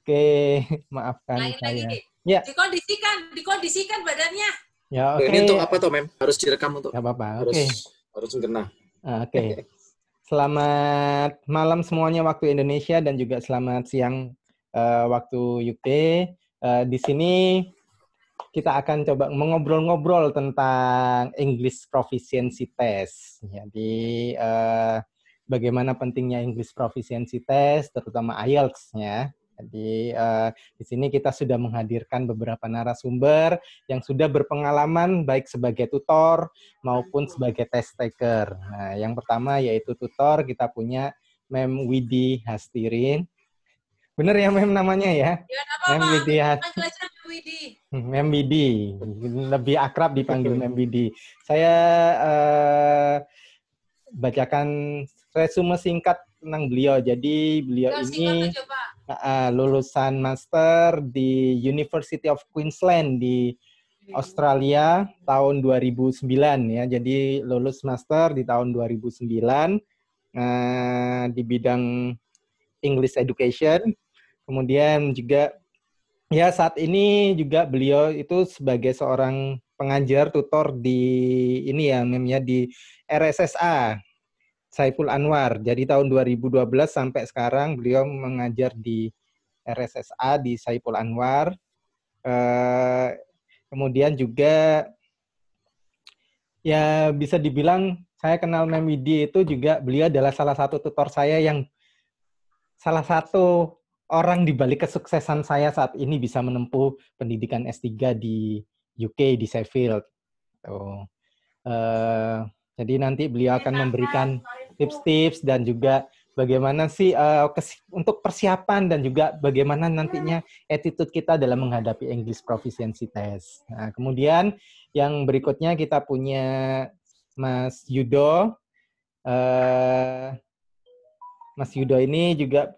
Oke, maafkan Lain lagi. saya. Ya, Dikondisikan badannya. ya oke. Ini untuk apa toh, Mem? Harus direkam untuk. Nggak apa-apa. Harus kena. Oke. Selamat malam semuanya waktu Indonesia dan juga selamat siang waktu UK. Di sini kita akan coba mengobrol-ngobrol tentang English Proficiency Test. Jadi bagaimana pentingnya English Proficiency Test, terutama IELTS-nya. Jadi di sini kita sudah menghadirkan beberapa narasumber yang sudah berpengalaman baik sebagai tutor maupun sebagai test taker. Nah, yang pertama yaitu tutor, kita punya Mem Widi Hastirin. Bener ya Mem namanya ya? Mem Widi Hastirin. Mem Widi, lebih akrab dipanggil Mem Widi. Saya bacakan resume singkat tentang beliau. Jadi beliau ini lulusan master di University of Queensland di Australia tahun 2009 ya. Jadi lulus master di tahun 2009 di bidang English Education. Kemudian juga ya saat ini juga beliau itu sebagai seorang pengajar tutor di ini ya Mem ya di RSSA Saiful Anwar. Jadi tahun 2012 sampai sekarang beliau mengajar di RSSA di Saiful Anwar. Kemudian juga ya bisa dibilang saya kenal Mem Widi itu juga beliau adalah salah satu tutor saya yang salah satu orang di balik kesuksesan saya saat ini bisa menempuh pendidikan S3 di UK di Sheffield. Jadi nanti beliau akan memberikan tips-tips dan juga bagaimana sih untuk persiapan dan juga bagaimana nantinya attitude kita dalam menghadapi English Proficiency Test. Nah, kemudian yang berikutnya kita punya Mas Yudo. Mas Yudo ini juga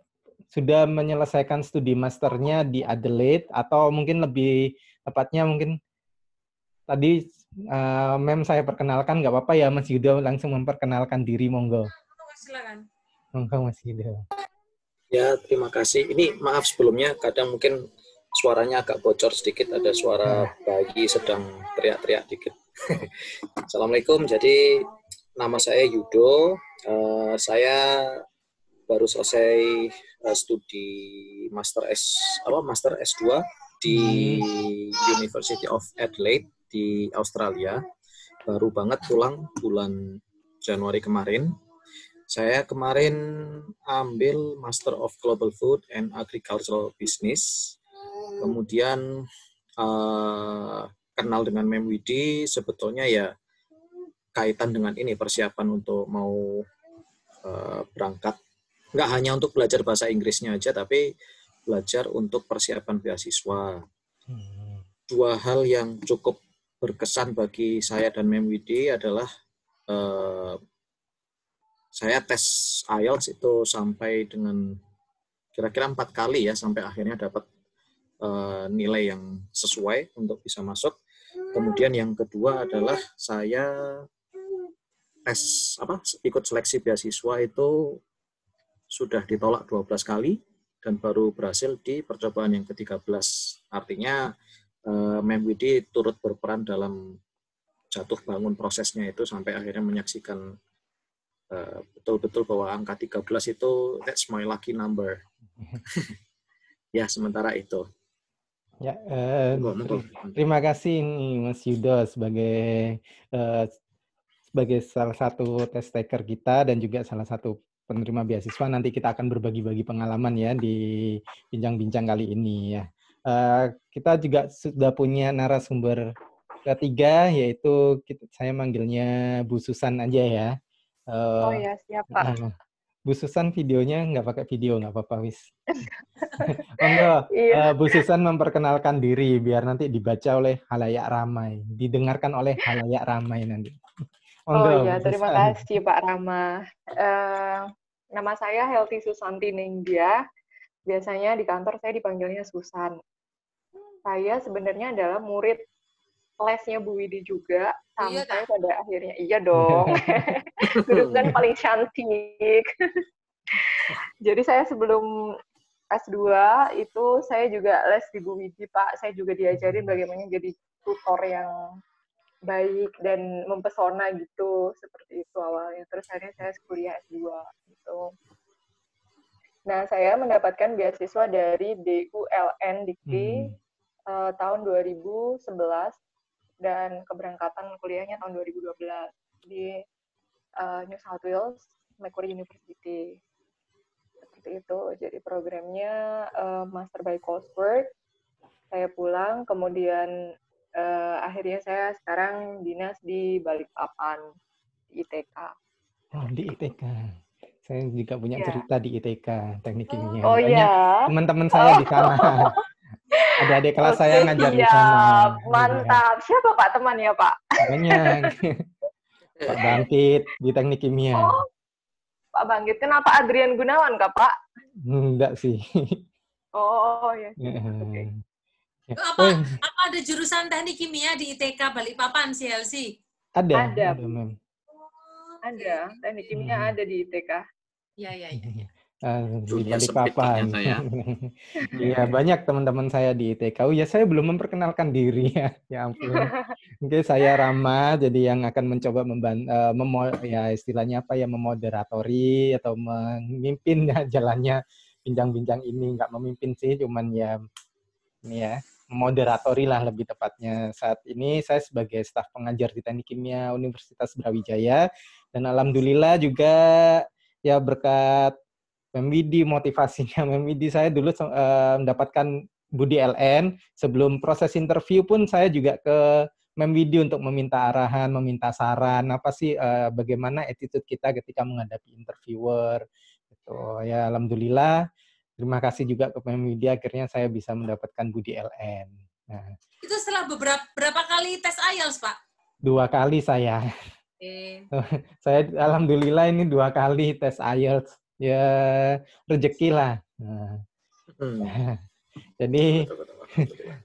sudah menyelesaikan studi masternya di Adelaide, atau mungkin lebih tepatnya mungkin tadi Mem saya perkenalkan, nggak apa-apa ya Mas Yudo langsung memperkenalkan diri, monggo. Silakan. Monggo Mas Yudo. Ya, terima kasih. Ini maaf sebelumnya, kadang mungkin suaranya agak bocor sedikit, ada suara bayi sedang teriak-teriak dikit. Assalamualaikum, jadi nama saya Yudo, saya baru selesai studi Master S2 di University of Adelaide di Australia. Baru banget pulang bulan Januari kemarin. Saya kemarin ambil Master of Global Food and Agricultural Business. Kemudian kenal dengan Mem Widi, sebetulnya ya kaitan dengan ini, persiapan untuk mau berangkat. Nggak hanya untuk belajar bahasa Inggrisnya aja, tapi belajar untuk persiapan beasiswa. Dua hal yang cukup berkesan bagi saya dan Mem Widi adalah saya tes IELTS itu sampai dengan kira-kira 4 kali ya, sampai akhirnya dapat nilai yang sesuai untuk bisa masuk. Kemudian yang kedua adalah saya ikut seleksi beasiswa itu sudah ditolak 12 kali dan baru berhasil di percobaan yang ke-13. Artinya Mem Widi turut berperan dalam jatuh bangun prosesnya itu sampai akhirnya menyaksikan betul-betul bahwa angka 13 itu that's my lucky number. Ya, sementara itu. Ya, terima kasih nih Mas Yudo sebagai salah satu test taker kita dan juga salah satu penerima beasiswa. Nanti kita akan berbagi-bagi pengalaman ya di bincang-bincang kali ini ya. Kita juga sudah punya narasumber ketiga, yaitu saya manggilnya Bu Susan aja ya. Oh ya, siapa? Bu Susan videonya nggak pakai video, nggak apa-apa wis. Monggo, Bu Susan memperkenalkan diri biar nanti dibaca oleh halayak ramai, didengarkan oleh halayak ramai nanti. Monggo, oh ya, terima kasih Pak Rama. Nama saya Helty Susanti Ningdia. Biasanya di kantor saya dipanggilnya Susan. Saya sebenarnya adalah murid lesnya Bu Widi juga, sampai pada akhirnya, iya dong, guru kan paling cantik. Jadi saya sebelum S2 itu saya juga les di Bu Widi, Pak. Saya juga diajarin bagaimana jadi tutor yang baik dan mempesona gitu, seperti itu awalnya. Terus akhirnya saya kuliah S2 gitu. Nah, saya mendapatkan beasiswa dari DULN Dikti tahun 2011 dan keberangkatan kuliahnya tahun 2012 di New South Wales Macquarie University. Seperti itu. Jadi programnya Master by Coursework. Saya pulang, kemudian akhirnya saya sekarang dinas di Balikpapan, di ITK. Oh, di ITK. Saya juga punya cerita di ITK, teknik kimia. Oh Banyak teman-teman saya di sana. Adik-adik kelas saya ngajar di sana. Mantap. Siapa Pak temannya, Pak? Banyak. Pak Bangkit di teknik kimia. Oh, Pak Bangkit. Kenapa Adrian Gunawan, Kak, Pak? Enggak sih. Oh, ya. Okay. Apa ada jurusan teknik kimia di ITK Balikpapan, CLC? Ada, Mem. Ada, teknik kimia ada di ITK. Iya. Di Balikpapan. Iya, banyak teman-teman saya di ITK. Oh ya, saya belum memperkenalkan diri ya. Ya ampun. Oke, saya Rama, jadi yang akan mencoba ya istilahnya apa ya, memoderatori atau memimpin jalannya bincang-bincang ini. Nggak memimpin sih, cuman ya ini ya, moderatori lah lebih tepatnya. Saat ini saya sebagai staf pengajar di Teknik Kimia Universitas Brawijaya, dan alhamdulillah juga ya berkat Memwidi, motivasinya Memwidi, saya dulu mendapatkan Budi LN. Sebelum proses interview pun saya juga ke Memwidi untuk meminta arahan, meminta saran, apa sih bagaimana attitude kita ketika menghadapi interviewer. Gitu. Ya alhamdulillah. Terima kasih juga ke Memwidi, akhirnya saya bisa mendapatkan Budi LN. Nah, itu setelah berapa kali tes IELTS, Pak? 2 kali saya. Saya alhamdulillah ini 2 kali tes IELTS. Ya rezeki lah. Nah. Jadi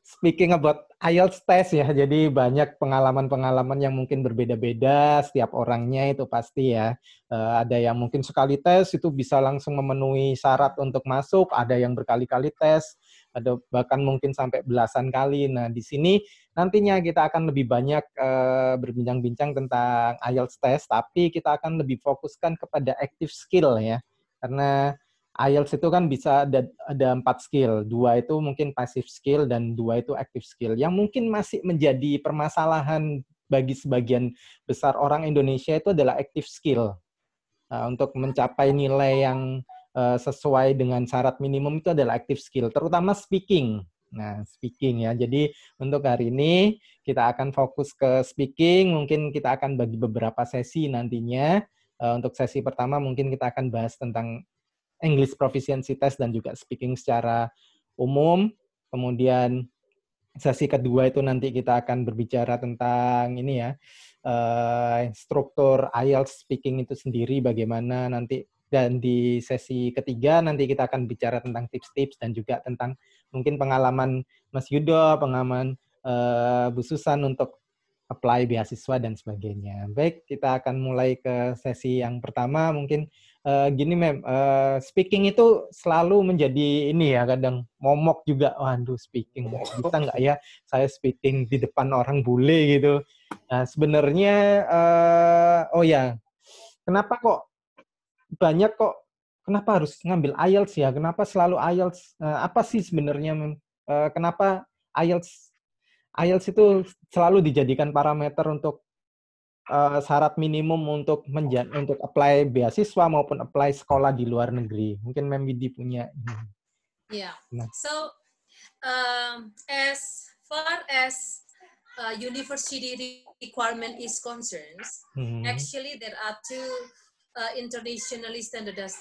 speaking about IELTS test ya, jadi banyak pengalaman-pengalaman yang mungkin berbeda-beda setiap orangnya itu pasti ya. Ada yang mungkin sekali tes itu bisa langsung memenuhi syarat untuk masuk, ada yang berkali-kali tes, ada bahkan mungkin sampai belasan kali. Nah, di sini nantinya kita akan lebih banyak berbincang-bincang tentang IELTS test, tapi kita akan lebih fokuskan kepada active skill ya. Karena IELTS itu kan bisa ada 4 skill, 2 itu mungkin passive skill dan 2 itu active skill. Yang mungkin masih menjadi permasalahan bagi sebagian besar orang Indonesia itu adalah active skill. Untuk mencapai nilai yang sesuai dengan syarat minimum itu adalah active skill, terutama speaking. Nah, speaking ya. Jadi untuk hari ini kita akan fokus ke speaking, mungkin kita akan bagi beberapa sesi nantinya. Untuk sesi pertama mungkin kita akan bahas tentang English Proficiency Test dan juga speaking secara umum. Kemudian sesi kedua itu nanti kita akan berbicara tentang ini ya, struktur IELTS speaking itu sendiri bagaimana nanti. Dan di sesi ketiga nanti kita akan bicara tentang tips-tips dan juga tentang mungkin pengalaman Mas Yudo, pengalaman Bu Susan untuk apply beasiswa dan sebagainya. Baik, kita akan mulai ke sesi yang pertama. Mungkin gini, Mem, speaking itu selalu menjadi ini ya, kadang momok juga. Waduh, speaking bisa nggak ya saya speaking di depan orang bule gitu. Nah, sebenarnya, oh ya, kenapa harus ngambil IELTS ya? Kenapa selalu IELTS? Apa sih sebenarnya, Mem? Kenapa IELTS itu selalu dijadikan parameter untuk syarat minimum untuk apply beasiswa maupun apply sekolah di luar negeri. Mungkin Mem Widi punya. Yeah. So as far as university requirement is concerned, actually there are 2 internationally standardized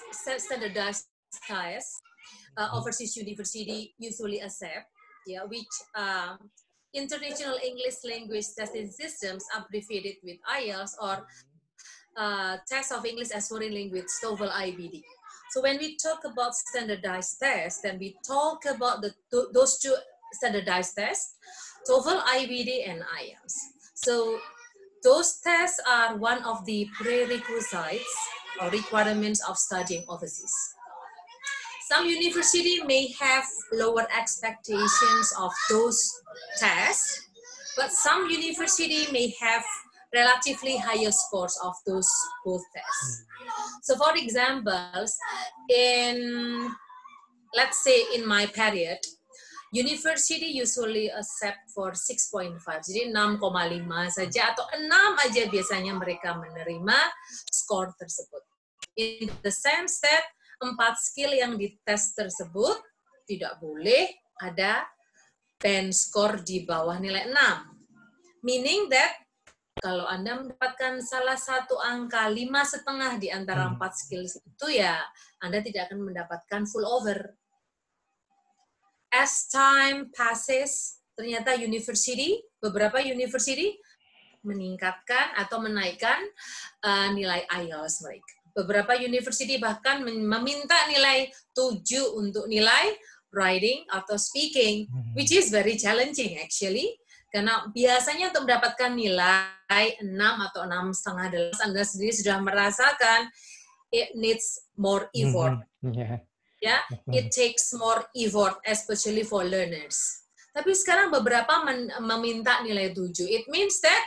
tests overseas university usually accept, which International English Language Testing Systems, abbreviated with IELTS, or Test of English as Foreign Language, TOEFL IBD. So when we talk about standardized tests, then we talk about those 2 standardized tests, TOEFL IBD and IELTS. So those tests are one of the prerequisites or requirements of studying overseas. Some university may have lower expectations of those tests, but some university may have relatively higher scores of those both tests. So for examples, let's say in my period, university usually accept for 6.5, jadi 6,5 saja atau 6 aja biasanya mereka menerima skor tersebut. In the sense that 4 skill yang dites tersebut tidak boleh ada band skor di bawah nilai 6. Meaning that kalau Anda mendapatkan salah satu angka 5,5 di antara 4 skill itu, ya Anda tidak akan mendapatkan full over. As time passes, ternyata beberapa university meningkatkan atau menaikkan nilai IELTS mereka. Beberapa university bahkan meminta nilai 7 untuk nilai writing atau speaking, which is very challenging actually. Karena biasanya untuk mendapatkan nilai 6 atau 6,5, Anda sendiri sudah merasakan it needs more effort. Ya, it takes more effort, especially for learners. Tapi sekarang beberapa meminta nilai 7. It means that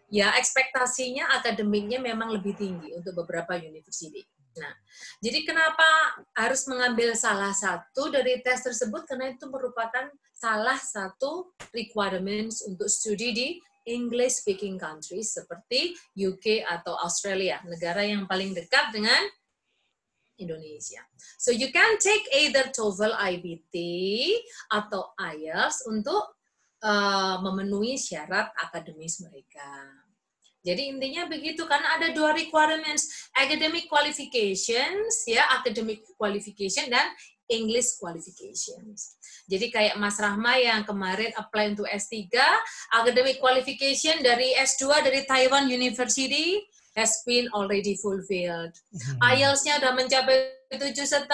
ya ekspektasinya akademiknya memang lebih tinggi untuk beberapa university. Nah, jadi kenapa harus mengambil salah satu dari tes tersebut? Karena itu merupakan salah satu requirements untuk studi di English speaking countries seperti UK atau Australia, negara yang paling dekat dengan Indonesia. So you can take either TOEFL IBT atau IELTS untuk memenuhi syarat akademis mereka. Jadi intinya begitu, karena ada 2 requirements, academic qualifications, ya, academic qualification dan English qualifications. Jadi kayak Mas Rahma yang kemarin apply untuk S3, academic qualification dari S2 dari Taiwan University has been already fulfilled. IELTS-nya udah mencapai 7,5,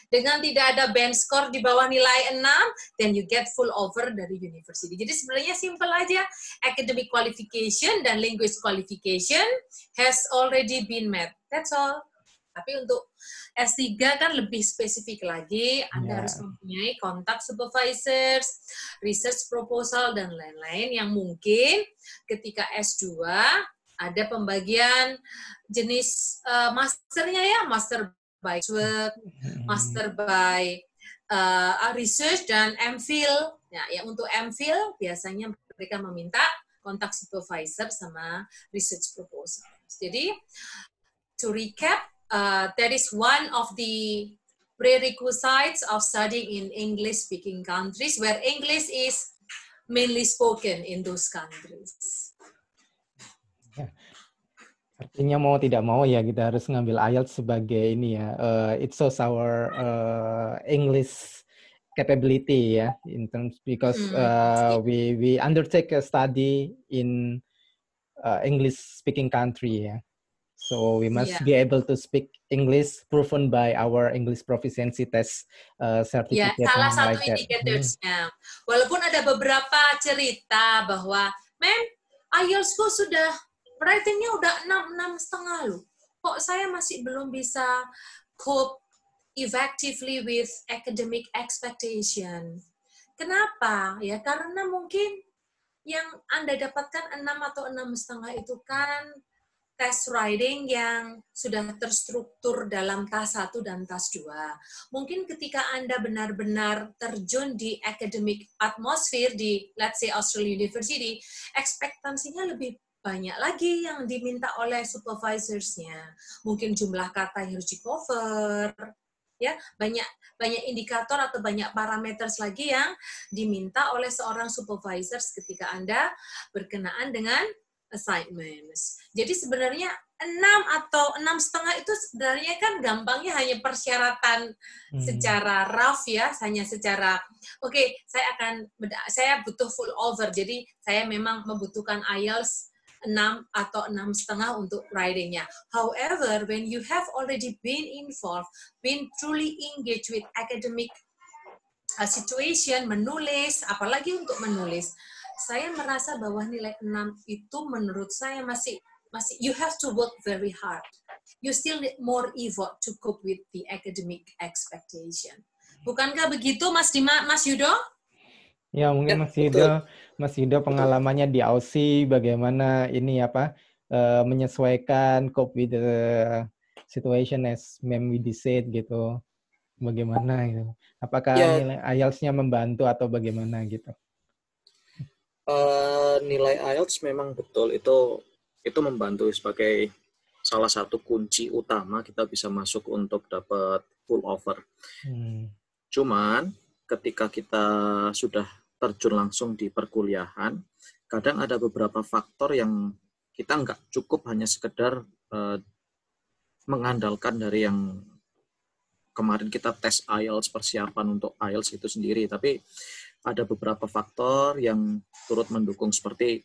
dengan tidak ada band score di bawah nilai 6, then you get full over dari university. Jadi sebenarnya simple aja, academic qualification dan language qualification has already been met. That's all. Tapi untuk S3 kan lebih spesifik lagi, Anda harus mempunyai kontak supervisors, research proposal, dan lain-lain yang mungkin ketika S2 ada pembagian jenis masternya ya, master by work, master by research, dan MPhil. Ya, untuk MPhil biasanya mereka meminta kontak supervisor sama research proposal. Jadi, to recap, that is one of the prerequisites of studying in English-speaking countries, where English is mainly spoken in those countries. Artinya mau tidak mau ya kita harus ngambil IELTS sebagai ini ya, it shows our English capability ya, in terms because we undertake a study in English speaking country ya, so we must be able to speak English proven by our English proficiency test certificate. Ya, salah satu indicatorsnya. Walaupun ada beberapa cerita bahwa, IELTS-ku sudah writing-nya udah 6,5 loh. Kok saya masih belum bisa cope effectively with academic expectation? Kenapa? Ya karena mungkin yang Anda dapatkan 6 atau 6,5 itu kan tes writing yang sudah terstruktur dalam tas 1 dan tas 2. Mungkin ketika Anda benar-benar terjun di academic atmosphere di, let's say, Australian University, ekspektasinya lebih banyak lagi yang diminta oleh supervisors-nya. Mungkin jumlah kata yang harus di-cover, ya, banyak indikator atau banyak parameter lagi yang diminta oleh seorang supervisors ketika Anda berkenaan dengan assignments. Jadi sebenarnya 6 atau 6,5 itu sebenarnya kan gampangnya hanya persyaratan secara rough ya, hanya secara saya butuh full over, jadi saya memang membutuhkan IELTS 6 atau 6,5 untuk writing-nya. However, when you have already been involved, been truly engaged with academic situation, menulis, apalagi untuk menulis, saya merasa bahwa nilai 6 itu menurut saya masih you have to work very hard. you still need more effort to cope with the academic expectation. Bukankah begitu, Mas Yudo? Ya, mungkin Mas Yudo pengalamannya di Aussie bagaimana ini menyesuaikan cope with the situation as Ma'am Widi said gitu. Bagaimana gitu? Apakah nilai IELTS-nya membantu atau bagaimana gitu? Nilai IELTS memang betul itu membantu sebagai salah satu kunci utama kita bisa masuk untuk dapat full offer. Cuman ketika kita sudah terjun langsung di perkuliahan, kadang ada beberapa faktor yang kita nggak cukup hanya sekedar mengandalkan dari yang kemarin kita tes IELTS, persiapan untuk IELTS itu sendiri, tapi ada beberapa faktor yang turut mendukung seperti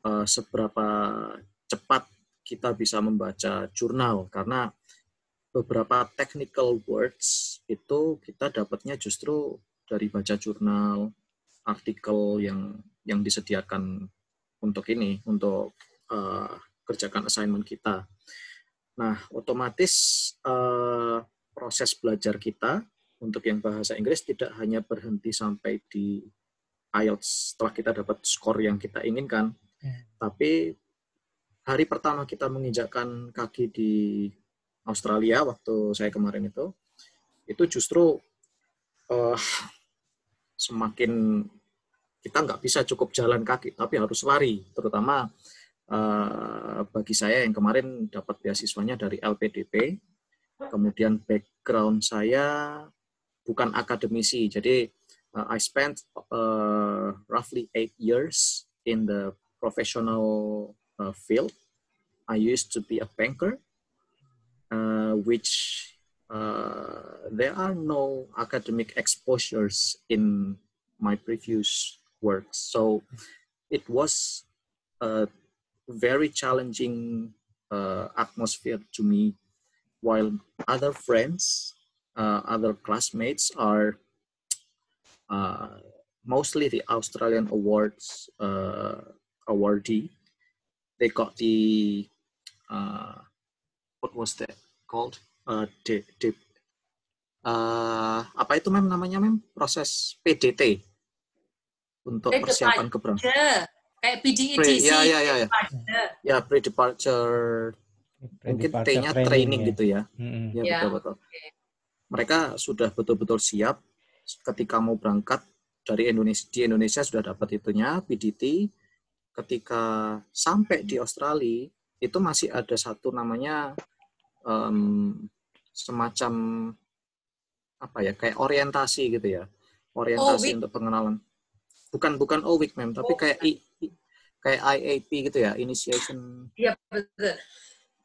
seberapa cepat kita bisa membaca jurnal, karena beberapa technical words itu kita dapatnya justru dari baca jurnal, artikel yang disediakan untuk kerjakan assignment kita. Nah, otomatis proses belajar kita untuk yang bahasa Inggris tidak hanya berhenti sampai di IELTS setelah kita dapat skor yang kita inginkan, tapi hari pertama kita menginjakkan kaki di Australia waktu saya kemarin itu justru semakin kita nggak bisa cukup jalan kaki, tapi harus lari, terutama bagi saya yang kemarin dapat beasiswanya dari LPDP, kemudian background saya bukan akademisi, jadi I spent roughly 8 years in the professional field. I used to be a banker, which there are no academic exposures in my previous work. So it was a very challenging atmosphere to me, while other friends, other classmates are mostly the Australian awards awardee. They got the what was that called? Apa itu Mem namanya Mem? Proses PDT untuk persiapan keberangkatan. Kayak PDETC. Ya, pre-departure. Mungkin T-nya training ya. Gitu ya. Ya, betul-betul. Okay. Mereka sudah betul-betul siap ketika mau berangkat dari Indonesia. Di Indonesia sudah dapat itunya, PDT. Ketika sampai di Australia, itu masih ada satu namanya semacam kayak orientasi gitu ya. Orientasi untuk pengenalan. Bukan OWIC Mem, tapi kayak IAP gitu ya, initiation. Iya, betul.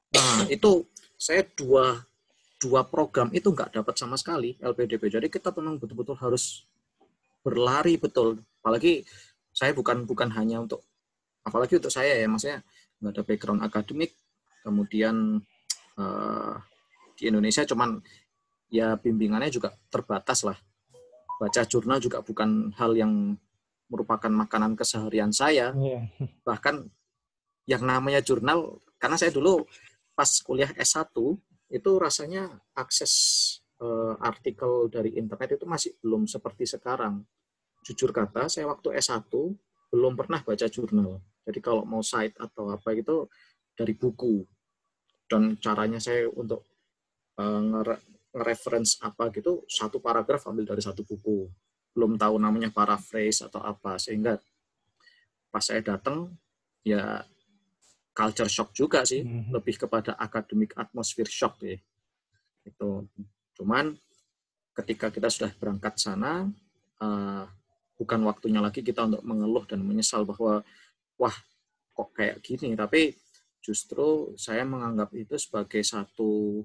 Nah, itu saya dua program itu nggak dapat sama sekali LPDP. Jadi kita memang betul-betul harus berlari betul. Apalagi saya bukan hanya untuk, apalagi untuk saya ya, maksudnya nggak ada background akademik. Kemudian di Indonesia cuman ya bimbingannya juga terbatas lah. Baca jurnal juga bukan hal yang merupakan makanan keseharian saya. Bahkan yang namanya jurnal, karena saya dulu pas kuliah S1 itu rasanya akses artikel dari internet itu masih belum seperti sekarang. Jujur kata, saya waktu S1 belum pernah baca jurnal. Jadi kalau mau cite atau apa itu dari buku. Dan caranya saya untuk nge-reference apa gitu, satu paragraf ambil dari satu buku. Belum tahu namanya paraphrase atau apa. Sehingga pas saya datang, ya culture shock juga sih. Lebih kepada academic atmosphere shock ya. Itu. Cuman ketika kita sudah berangkat sana, bukan waktunya lagi kita untuk mengeluh dan menyesal bahwa wah kok kayak gini, tapi justru saya menganggap itu sebagai satu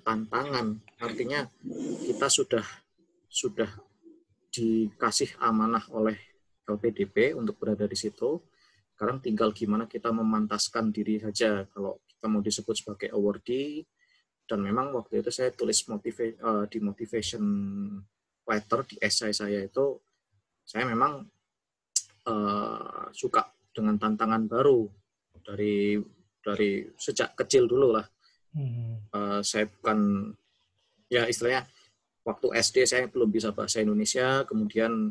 tantangan. Artinya kita sudah dikasih amanah oleh LPDP untuk berada di situ. Sekarang tinggal gimana kita memantaskan diri saja kalau kita mau disebut sebagai awardee. Dan memang waktu itu saya tulis di motivation letter di essay saya itu, saya memang suka dengan tantangan baru dari sejak kecil dulu lah. Saya bukan, ya istilahnya waktu SD saya belum bisa bahasa Indonesia, kemudian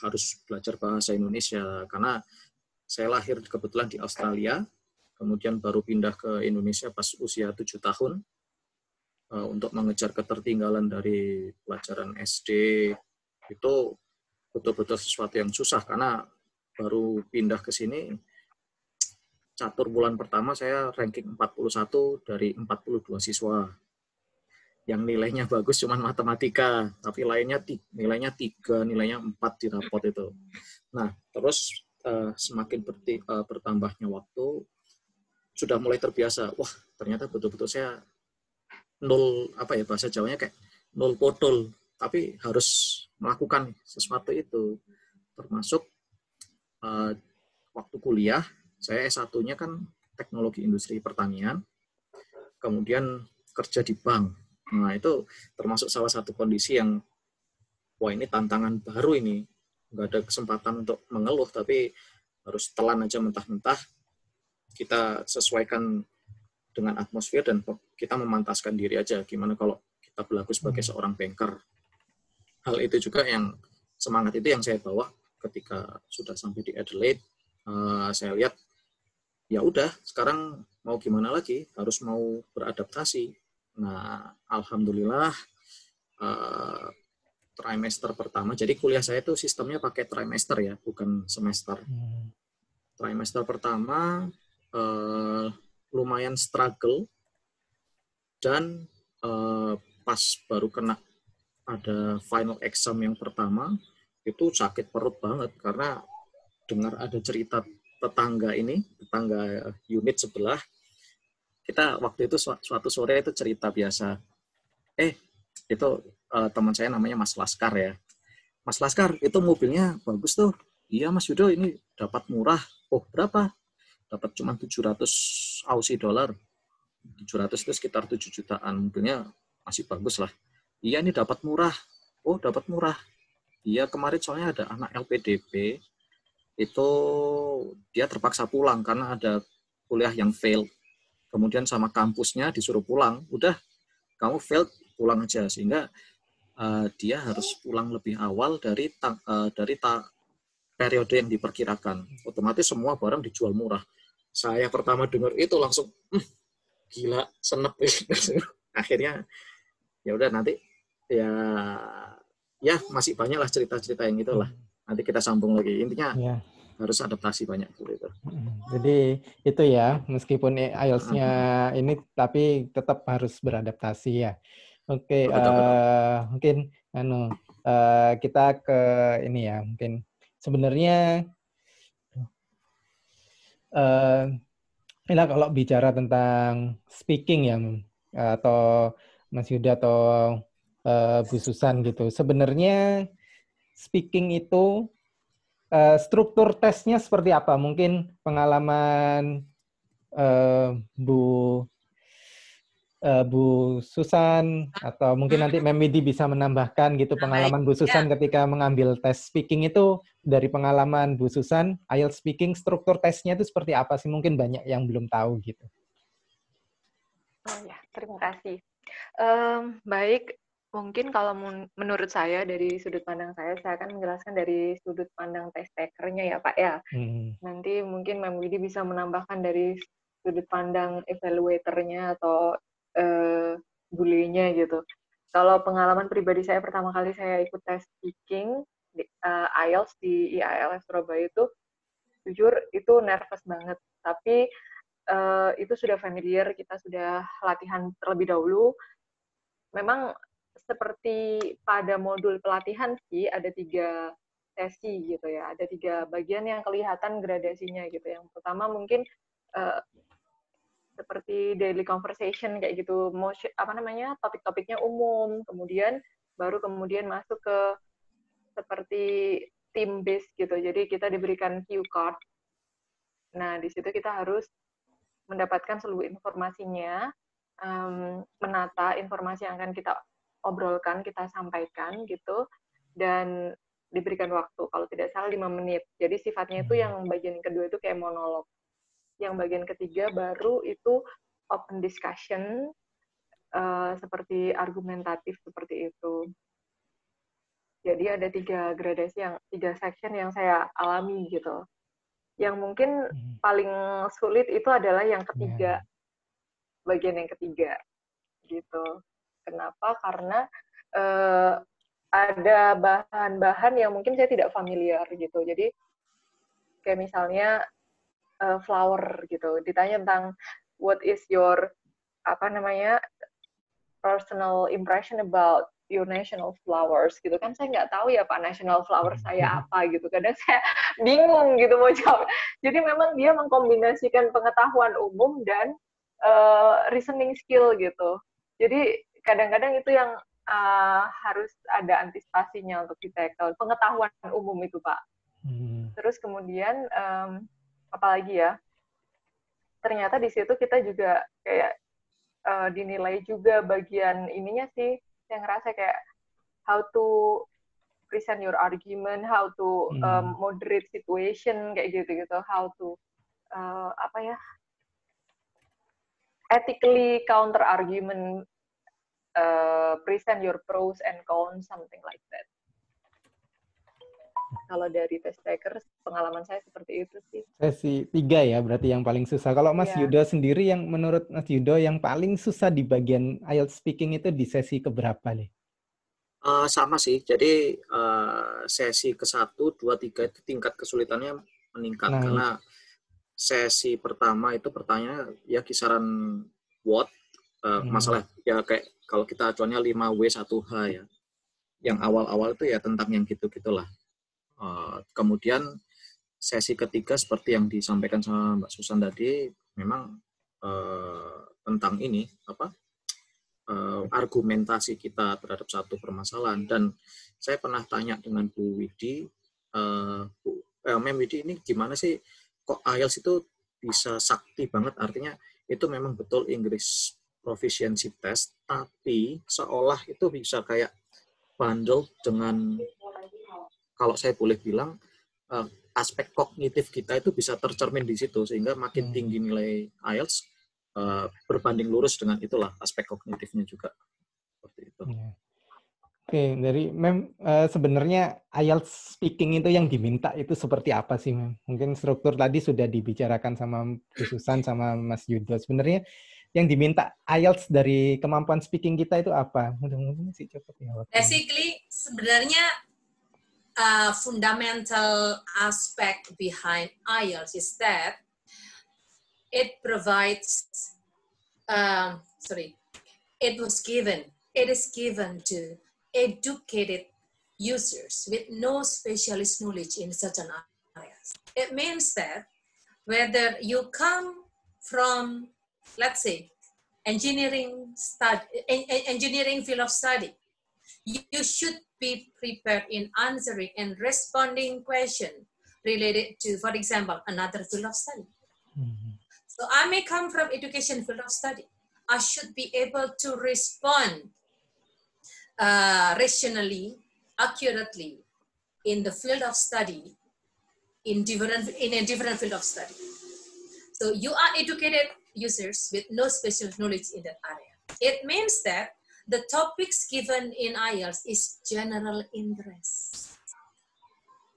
harus belajar bahasa Indonesia karena saya lahir kebetulan di Australia, kemudian baru pindah ke Indonesia pas usia 7 tahun untuk mengejar ketertinggalan dari pelajaran SD. Itu betul-betul sesuatu yang susah karena baru pindah ke sini, catur bulan pertama saya ranking 41 dari 42 siswa. Yang nilainya bagus cuma matematika, tapi nilainya 3, nilainya 4 di rapot itu. Nah, terus semakin bertambahnya waktu, sudah mulai terbiasa. Wah, ternyata betul-betul saya bahasa Jawanya kayak nol potol, tapi harus melakukan sesuatu itu. Termasuk waktu kuliah, saya S1-nya kan teknologi industri pertanian, kemudian kerja di bank. Nah, itu termasuk salah satu kondisi yang, wah ini tantangan baru ini. Nggak ada kesempatan untuk mengeluh, tapi harus telan aja mentah-mentah. Kita sesuaikan dengan atmosfer dan kita memantaskan diri aja. Gimana kalau kita berlaku sebagai seorang banker. Hal itu juga yang, semangat itu yang saya bawa ketika sudah sampai di Adelaide. Saya lihat, ya udah, sekarang mau gimana lagi, harus mau beradaptasi. Nah, alhamdulillah trimester pertama, jadi kuliah saya itu sistemnya pakai trimester ya, bukan semester. Trimester pertama lumayan struggle, dan pas baru kena ada final exam yang pertama, itu sakit perut banget, karena dengar ada cerita tetangga unit sebelah, kita waktu itu suatu sore itu cerita biasa, itu teman saya namanya Mas Laskar ya, Mas Laskar itu mobilnya bagus tuh, iya Mas Yudo ini dapat murah, oh berapa? Dapat cuma 700 Aussie dollar, 700 itu sekitar 7 jutaan, mobilnya masih bagus lah, iya ini dapat murah, oh dapat murah, iya kemarin soalnya ada anak LPDP, itu dia terpaksa pulang karena ada kuliah yang fail, kemudian sama kampusnya disuruh pulang, udah kamu fail pulang aja, sehingga dia harus pulang lebih awal dari periode yang diperkirakan. Otomatis semua barang dijual murah. Saya pertama dengar itu langsung gila, senep. Akhirnya ya udah, nanti ya masih banyak lah cerita-cerita yang itulah. Nanti kita sambung lagi. Intinya harus adaptasi banyak gitu. Jadi itu ya, meskipun IELTS-nya ini, tapi tetap harus beradaptasi ya. Oke, mungkin kita ke ini ya, mungkin sebenarnya kalau bicara tentang speaking ya, atau Mas Yuda atau Bu Susan gitu, sebenarnya speaking itu struktur tesnya seperti apa? Mungkin pengalaman Bu Susan, atau mungkin nanti Mem Widi bisa menambahkan gitu pengalaman Bu Susan ketika mengambil tes speaking itu, dari pengalaman Bu Susan, IELTS speaking, struktur tesnya itu seperti apa sih? Mungkin banyak yang belum tahu gitu. Oh ya, terima kasih. Baik, mungkin kalau menurut saya, dari sudut pandang saya akan menjelaskan dari sudut pandang test takernya ya Pak ya. Nanti mungkin Mem Widi bisa menambahkan dari sudut pandang evaluatornya atau bulenya gitu. Kalau pengalaman pribadi saya, pertama kali saya ikut tes speaking IELTS di IALS Surabaya itu, jujur itu nervous banget. Tapi itu sudah familiar, kita sudah latihan terlebih dahulu. Memang seperti pada modul pelatihan sih, ada 3 sesi gitu ya, ada 3 bagian yang kelihatan gradasinya gitu. Yang pertama mungkin seperti daily conversation kayak gitu, topik-topiknya umum, kemudian masuk ke seperti team based gitu. Jadi kita diberikan cue card. Nah, di situ kita harus mendapatkan seluruh informasinya, menata informasi yang akan kita obrolkan, kita sampaikan gitu, dan diberikan waktu, kalau tidak salah 5 menit. Jadi sifatnya itu yang bagian kedua itu kayak monolog. Yang bagian ketiga baru itu open discussion, seperti argumentatif seperti itu. Jadi ada 3 gradasi, 3 section yang saya alami gitu. Yang mungkin paling sulit itu adalah yang ketiga, bagian yang ketiga gitu. Kenapa? Karena ada bahan-bahan yang mungkin saya tidak familiar gitu. Jadi kayak misalnya flower gitu, ditanya tentang what is your personal impression about your national flowers gitu kan, saya nggak tahu ya Pak national flower saya apa gitu, kadang saya bingung gitu mau jawab. Jadi memang dia mengkombinasikan pengetahuan umum dan reasoning skill gitu. Jadi kadang-kadang itu yang harus ada antisipasinya untuk di-tackle, pengetahuan umum itu Pak. Terus kemudian apalagi ya, ternyata di situ kita juga kayak dinilai juga bagian ininya sih, saya ngerasa kayak how to present your argument, how to moderate situation kayak gitu-gitu, how to ethically counter argument, present your pros and cons, something like that. Kalau dari test takers, pengalaman saya seperti itu sih. Sesi 3 ya, berarti yang paling susah. Kalau Mas Yudo sendiri, yang menurut Mas Yudo yang paling susah di bagian IELTS speaking itu di sesi keberapa nih? Sama sih, jadi sesi ke-1, 2, 3 itu tingkat kesulitannya meningkat. Karena sesi pertama itu pertanyaannya ya kisaran what, masalah ya kayak kalau kita acuannya 5W 1H ya. Yang awal-awal itu ya tentang yang gitu-gitulah. Kemudian sesi ketiga seperti yang disampaikan sama Mbak Susan tadi, memang tentang ini argumentasi kita terhadap satu permasalahan. Dan saya pernah tanya dengan Bu Widi, Mem Widi, ini gimana sih kok IELTS itu bisa sakti banget, artinya itu memang betul English proficiency test, tapi seolah itu bisa kayak bundle dengan, kalau saya boleh bilang, aspek kognitif kita itu bisa tercermin di situ, sehingga makin tinggi nilai IELTS berbanding lurus dengan itulah aspek kognitifnya juga. Seperti itu. Oke, dari Mem, sebenarnya IELTS speaking itu yang diminta itu seperti apa sih, Mem? Mungkin struktur tadi sudah dibicarakan sama Bu Susan sama Mas Yudo. Sebenarnya yang diminta IELTS dari kemampuan speaking kita itu apa? Mudah-mudahan sih cepat ya. Basically, sebenarnya fundamental aspect behind IELTS is that it provides, it is given to educated users with no specialist knowledge in certain areas. It means that whether you come from, let's say, engineering field of study, you should be prepared in answering and responding questions related to, for example, another field of study. So I may come from education field of study. I should be able to respond rationally, accurately in the field of study, in a different field of study. So you are educated users with no special knowledge in that area. It means that the topics given in IELTS is general interest.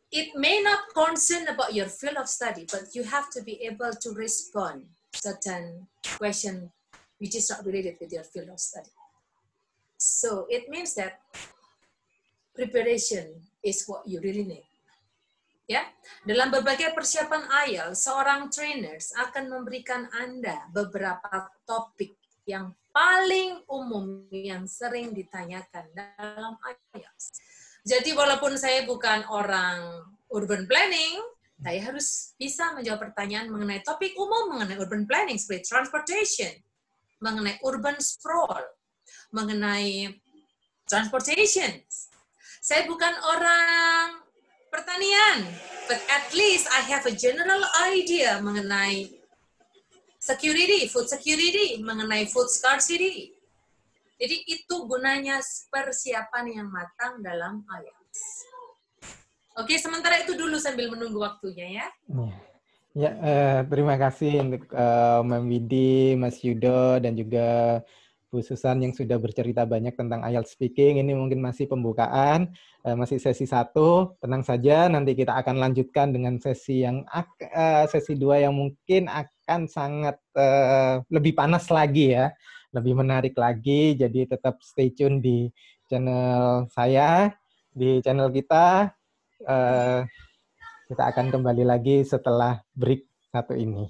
It may not concern about your field of study, but you have to be able to respond certain question which is not related with your field of study. So it means that preparation is what you really need. Ya, dalam berbagai persiapan IELTS, seorang trainers akan memberikan Anda beberapa topik yang paling umum yang sering ditanyakan dalam IELTS. Jadi walaupun saya bukan orang urban planning, saya harus bisa menjawab pertanyaan mengenai topik umum mengenai urban planning seperti transportation, mengenai urban sprawl, mengenai transportation. Saya bukan orang pertanian, but at least I have a general idea mengenai security, food security, mengenai food scarcity. Jadi itu gunanya persiapan yang matang dalam IELTS. Oke, sementara itu dulu sambil menunggu waktunya ya. Ya, terima kasih untuk Mem Widi, Mas Yudo, dan juga Bu Susan yang sudah bercerita banyak tentang IELTS speaking. Ini mungkin masih pembukaan, masih sesi 1. Tenang saja, nanti kita akan lanjutkan dengan sesi sesi 2 yang mungkin akan sangat lebih panas lagi ya, lebih menarik lagi. Jadi tetap stay tune di channel saya, di channel kita. Kita akan kembali lagi setelah break satu ini.